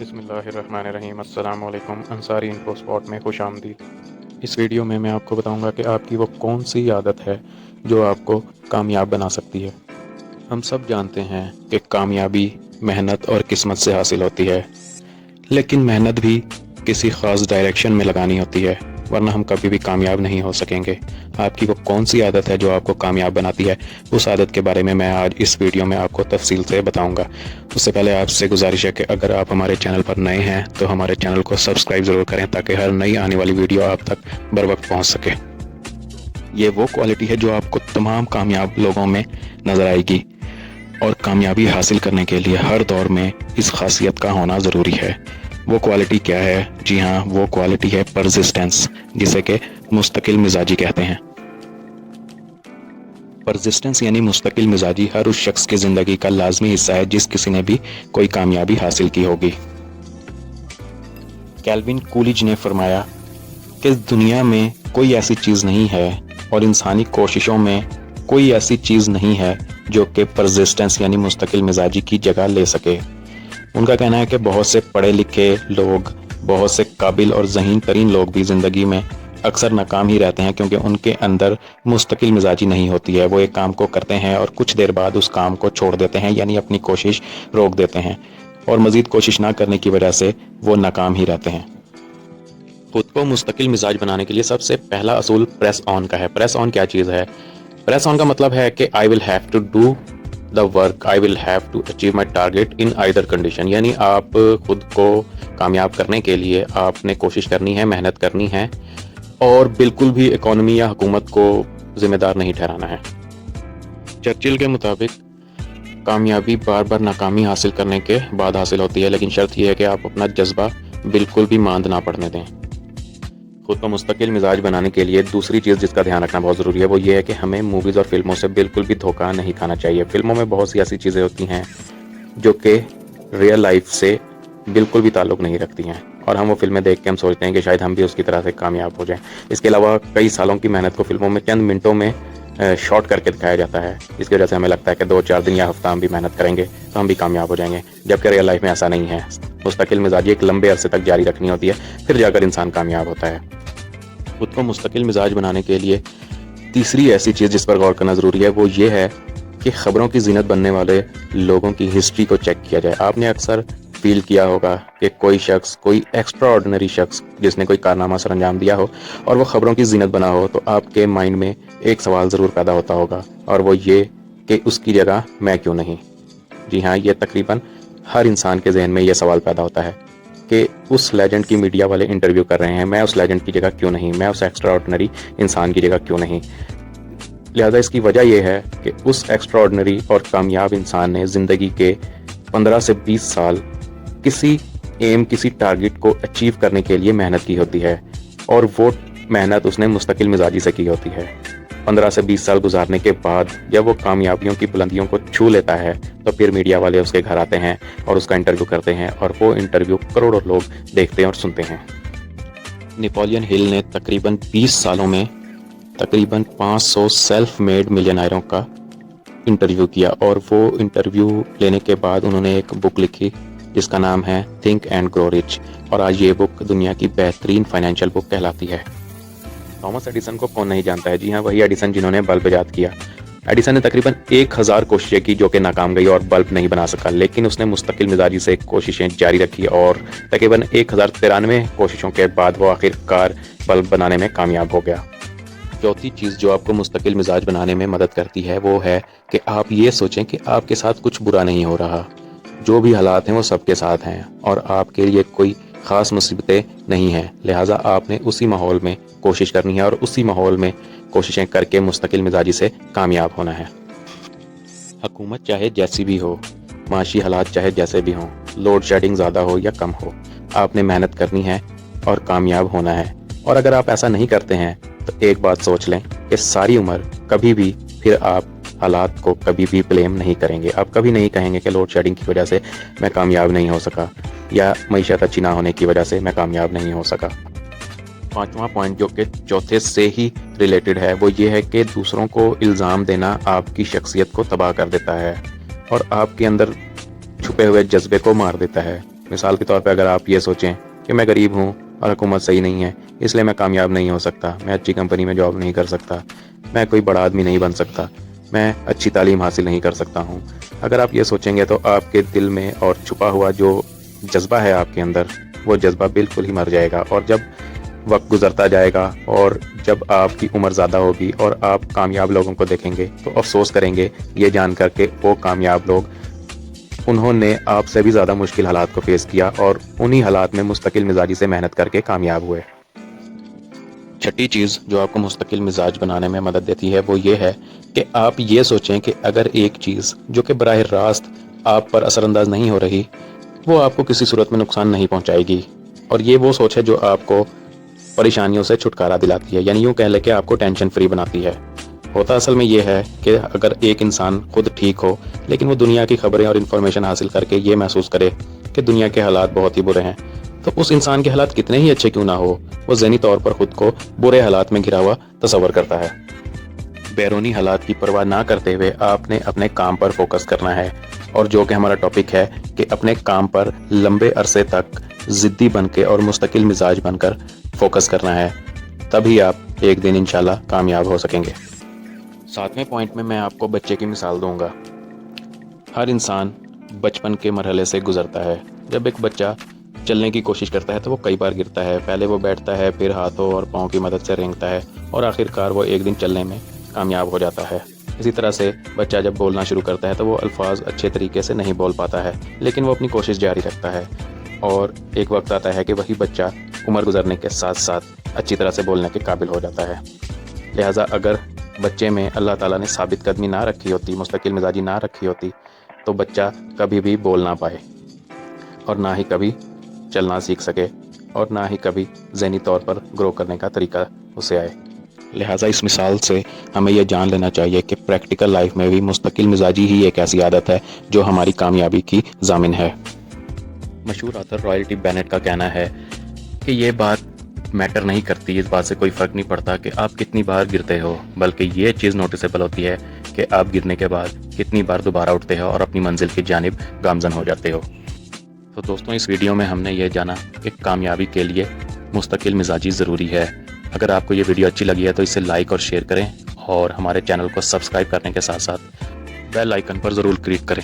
بسم اللہ الرحمن الرحیم۔ السلام علیکم انصاری انفو اسپاٹ میں خوش آمدید۔ اس ویڈیو میں میں آپ کو بتاؤں گا کہ آپ کی وہ کون سی عادت ہے جو آپ کو کامیاب بنا سکتی ہے۔ ہم سب جانتے ہیں کہ کامیابی محنت اور قسمت سے حاصل ہوتی ہے، لیکن محنت بھی کسی خاص ڈائریکشن میں لگانی ہوتی ہے، ورنہ ہم کبھی بھی کامیاب نہیں ہو سکیں گے۔ آپ کی وہ کون سی عادت ہے جو آپ کو کامیاب بناتی ہے، اس عادت کے بارے میں آج اس ویڈیو میں آپ کو تفصیل سے بتاؤں گا۔ اس سے پہلے آپ سے گزارش ہے کہ اگر آپ ہمارے چینل پر نئے ہیں تو ہمارے چینل کو سبسکرائب ضرور کریں تاکہ ہر نئی آنے والی ویڈیو آپ تک بر وقت پہنچ سکے۔ یہ وہ کوالٹی ہے جو آپ کو تمام کامیاب لوگوں میں نظر آئے گی، اور کامیابی حاصل کرنے کے لیے ہر دور میں اس خاصیت کا ہونا ضروری ہے۔ وہ کوالٹی کیا ہے؟ جی ہاں، وہ کوالٹی ہے پرزسٹنس، جسے کہ مستقل مزاجی کہتے ہیں۔ پرزسٹنس یعنی مستقل مزاجی ہر اس شخص کی زندگی کا لازمی حصہ ہے جس کسی نے بھی کوئی کامیابی حاصل کی ہوگی۔ کیلوین کولیج نے فرمایا کہ دنیا میں کوئی ایسی چیز نہیں ہے اور انسانی کوششوں میں کوئی ایسی چیز نہیں ہے جو کہ پرزسٹنس یعنی مستقل مزاجی کی جگہ لے سکے۔ ان کا کہنا ہے کہ بہت سے پڑھے لکھے لوگ، بہت سے قابل اور ذہین ترین لوگ بھی زندگی میں اکثر ناکام ہی رہتے ہیں کیونکہ ان کے اندر مستقل مزاجی نہیں ہوتی ہے۔ وہ ایک کام کو کرتے ہیں اور کچھ دیر بعد اس کام کو چھوڑ دیتے ہیں، یعنی اپنی کوشش روک دیتے ہیں، اور مزید کوشش نہ کرنے کی وجہ سے وہ ناکام ہی رہتے ہیں۔ خود کو مستقل مزاج بنانے کے لیے سب سے پہلا اصول پریس آن کا ہے۔ پریس آن کیا چیز ہے؟ پریس آن کا مطلب ہے کہ I will have to do the work, I will have to achieve my target in either condition، یعنی آپ خود کو کامیاب کرنے کے لیے آپ نے کوشش کرنی ہے، محنت کرنی ہے، اور بالکل بھی اکانومی یا حکومت کو ذمہ دار نہیں ٹھہرانا ہے۔ چرچل کے مطابق کامیابی بار بار ناکامی حاصل کرنے کے بعد حاصل ہوتی ہے، لیکن شرط یہ ہے کہ آپ اپنا جذبہ بالکل بھی ماند نہ پڑنے دیں۔ خود کو مستقل مزاج بنانے کے لیے دوسری چیز جس کا دھیان رکھنا بہت ضروری ہے وہ یہ ہے کہ ہمیں موویز اور فلموں سے بالکل بھی دھوکہ نہیں کھانا چاہیے۔ فلموں میں بہت سی ایسی چیزیں ہوتی ہیں جو کہ ریئل لائف سے بالکل بھی تعلق نہیں رکھتی ہیں، اور ہم وہ فلمیں دیکھ کے ہم سوچتے ہیں کہ شاید ہم بھی اس کی طرح سے کامیاب ہو جائیں۔ اس کے علاوہ کئی سالوں کی محنت کو فلموں میں چند منٹوں میں شارٹ کر کے دکھایا جاتا ہے، اس کی وجہ سے ہمیں لگتا ہے کہ 2-4 دن یا ہفتہ ہم بھی محنت کریں گے تو ہم بھی کامیاب ہو جائیں گے، جبکہ ریئل لائف میں ایسا نہیں ہے۔ مستقل مزاجی ایک لمبے عرصے تک جاری رکھنی ہوتی ہے، پھر جا کر انسان کامیاب ہوتا ہے۔ خود کو مستقل مزاج بنانے کے لیے تیسری ایسی چیز جس پر غور کرنا ضروری ہے وہ یہ ہے کہ خبروں کی زینت بننے والے لوگوں کی ہسٹری کو چیک کیا جائے۔ آپ نے اکثر فیل کیا ہوگا کہ کوئی شخص، کوئی ایکسٹرا آرڈنری شخص جس نے کوئی کارنامہ سر انجام دیا ہو اور وہ خبروں کی زینت بنا ہو، تو آپ کے مائنڈ میں ایک سوال ضرور پیدا ہوتا ہوگا، اور وہ یہ کہ اس کی جگہ میں کیوں نہیں؟ جی ہاں، یہ تقریباً ہر انسان کے ذہن میں یہ سوال پیدا ہوتا ہے کہ اس لیجنڈ کی میڈیا والے انٹرویو کر رہے ہیں، میں اس لیجنڈ کی جگہ کیوں نہیں؟ میں اس ایکسٹرا آرڈنری انسان کی جگہ کیوں نہیں؟ لہذا اس کی وجہ یہ ہے کہ اس ایکسٹرا آرڈنری اور کامیاب انسان نے زندگی کے 15 سے 20 سال کسی ایم، کسی ٹارگٹ کو اچیو کرنے کے لیے محنت کی ہوتی ہے، اور وہ محنت اس نے مستقل مزاجی سے کی ہوتی ہے۔ 15 سے 20 سال گزارنے کے بعد جب وہ کامیابیوں کی بلندیوں کو چھو لیتا ہے تو پھر میڈیا والے اس کے گھر آتے ہیں اور اس کا انٹرویو کرتے ہیں، اور وہ انٹرویو کروڑوں لوگ دیکھتے ہیں اور سنتے ہیں۔ نیپولین ہل نے تقریباً 20 سالوں میں تقریباً 500 سیلف میڈ ملینئروں کا انٹرویو کیا، اور وہ انٹرویو لینے کے بعد انہوں نے ایک بک لکھی جس کا نام ہے تھنک اینڈ گرو رچ، اور آج یہ بک دنیا کی بہترین فائنینشیل بک کہلاتی ہے۔ تھامس ایڈیسن کو کون نہیں جانتا ہے؟ جی ہاں، وہی ایڈیسن جنہوں نے بلب ایجاد کیا۔ ایڈیسن نے تقریباً 1000 کوششیں کی جو کہ ناکام گئی اور بلب نہیں بنا سکا، لیکن اس نے مستقل مزاجی سے کوششیں جاری رکھی اور تقریباً 1093 کوششوں کے بعد وہ آخر کار بلب بنانے میں کامیاب ہو گیا۔ چوتھی چیز جو آپ کو مستقل مزاج بنانے میں مدد کرتی ہے وہ ہے کہ آپ یہ سوچیں کہ آپ کے ساتھ کچھ برا نہیں ہو رہا، جو بھی حالات ہیں وہ سب کے ساتھ ہیں، اور آپ کے لیے کوئی خاص مصیبتیں نہیں ہیں، لہٰذا آپ نے اسی ماحول میں کوشش کرنی ہے اور اسی ماحول میں کوششیں کر کے مستقل مزاجی سے کامیاب ہونا ہے۔ حکومت چاہے جیسی بھی ہو، معاشی حالات چاہے جیسے بھی ہوں، لوڈ شیڈنگ زیادہ ہو یا کم ہو، آپ نے محنت کرنی ہے اور کامیاب ہونا ہے۔ اور اگر آپ ایسا نہیں کرتے ہیں تو ایک بات سوچ لیں کہ ساری عمر کبھی بھی پھر آپ حالات کو کبھی بھی بلیم نہیں کریں گے۔ آپ کبھی نہیں کہیں گے کہ لوڈ شیڈنگ کی وجہ سے میں کامیاب نہیں ہو سکا، یا معیشت اچھی نہ ہونے کی وجہ سے میں کامیاب نہیں ہو سکا۔ پانچواں پوائنٹ جو کہ چوتھے سے ہی ریلیٹڈ ہے وہ یہ ہے کہ دوسروں کو الزام دینا آپ کی شخصیت کو تباہ کر دیتا ہے اور آپ کے اندر چھپے ہوئے جذبے کو مار دیتا ہے۔ مثال کے طور پہ اگر آپ یہ سوچیں کہ میں غریب ہوں اور حکومت صحیح نہیں ہے، اس لیے میں کامیاب نہیں ہو سکتا، میں اچھی کمپنی میں جاب نہیں کر سکتا، میں کوئی بڑا آدمی نہیں بن سکتا، میں اچھی تعلیم حاصل نہیں کر سکتا ہوں، اگر آپ یہ سوچیں گے تو آپ کے دل میں اور چھپا ہوا جو جذبہ ہے آپ کے اندر، وہ جذبہ بالکل ہی مر جائے گا۔ اور جب وقت گزرتا جائے گا اور جب آپ کی عمر زیادہ ہوگی اور آپ کامیاب لوگوں کو دیکھیں گے تو افسوس کریں گے یہ جان کر کے وہ کامیاب لوگ، انہوں نے آپ سے بھی زیادہ مشکل حالات کو فیس کیا اور انہی حالات میں مستقل مزاجی سے محنت کر کے کامیاب ہوئے۔ چھٹی چیز جو آپ کو مستقل مزاج بنانے میں مدد دیتی ہے وہ یہ ہے کہ آپ یہ سوچیں کہ اگر ایک چیز جو کہ براہ راست آپ پر اثر انداز نہیں ہو رہی، وہ آپ کو کسی صورت میں نقصان نہیں پہنچائے گی، اور یہ وہ سوچ ہے جو آپ کو پریشانیوں سے چھٹکارا دلاتی ہے، یعنی یوں کہہ لیں کہ آپ کو ٹینشن فری بناتی ہے۔ ہوتا اصل میں یہ ہے کہ اگر ایک انسان خود ٹھیک ہو لیکن وہ دنیا کی خبریں اور انفارمیشن حاصل کر کے یہ محسوس کرے کہ دنیا کے حالات بہت ہی برے ہیں، تو اس انسان کے حالات کتنے ہی اچھے کیوں نہ ہو، وہ ذہنی طور پر خود کو برے حالات میں گھرا ہوا تصور کرتا ہے۔ بیرونی حالات کی پرواہ نہ کرتے ہوئے آپ نے اپنے کام پر فوکس کرنا ہے، اور جو کہ ہمارا ٹاپک ہے کہ اپنے کام پر لمبے عرصے تک ضدی بن کے اور مستقل مزاج بن کر فوکس کرنا ہے، تبھی آپ ایک دن انشاءاللہ کامیاب ہو سکیں گے۔ 7ویں پوائنٹ میں آپ کو بچے کی مثال دوں گا۔ ہر انسان بچپن کے مرحلے سے گزرتا ہے۔ جب ایک بچہ چلنے کی کوشش کرتا ہے تو وہ کئی بار گرتا ہے، پہلے وہ بیٹھتا ہے، پھر ہاتھوں اور پاؤں کی مدد سے رینگتا ہے اور آخرکار وہ ایک دن چلنے میں کامیاب ہو جاتا ہے۔ اسی طرح سے بچہ جب بولنا شروع کرتا ہے تو وہ الفاظ اچھے طریقے سے نہیں بول پاتا ہے، لیکن وہ اپنی کوشش جاری رکھتا ہے، اور ایک وقت آتا ہے کہ وہی بچہ عمر گزرنے کے ساتھ ساتھ اچھی طرح سے بولنے کے قابل ہو جاتا ہے۔ لہٰذا اگر بچے میں اللہ تعالیٰ نے ثابت قدمی نہ رکھی ہوتی، مستقل مزاجی نہ رکھی ہوتی، تو بچہ کبھی بھی بول نہ پائے اور نہ ہی کبھی چلنا سیکھ سکے اور نہ ہی کبھی ذہنی طور پر گرو کرنے کا طریقہ اسے آئے۔ لہٰذا اس مثال سے ہمیں یہ جان لینا چاہیے کہ پریکٹیکل لائف میں بھی مستقل مزاجی ہی ایک ایسی عادت ہے جو ہماری کامیابی کی ضامن ہے۔ مشہور آتھر رائل ٹی بینٹ کا کہنا ہے کہ یہ بات میٹر نہیں کرتی، اس بات سے کوئی فرق نہیں پڑتا کہ آپ کتنی بار گرتے ہو، بلکہ یہ چیز نوٹیسیبل ہوتی ہے کہ آپ گرنے کے بعد کتنی بار دوبارہ اٹھتے ہو اور اپنی منزل کی جانب گامزن ہو جاتے ہو۔ تو دوستوں، اس ویڈیو میں ہم نے یہ جانا کہ کامیابی کے لیے مستقل مزاجی ضروری ہے۔ اگر آپ کو یہ ویڈیو اچھی لگی ہے تو اسے لائک اور شیئر کریں، اور ہمارے چینل کو سبسکرائب کرنے کے ساتھ ساتھ بیل آئیکن پر ضرور کلک کریں۔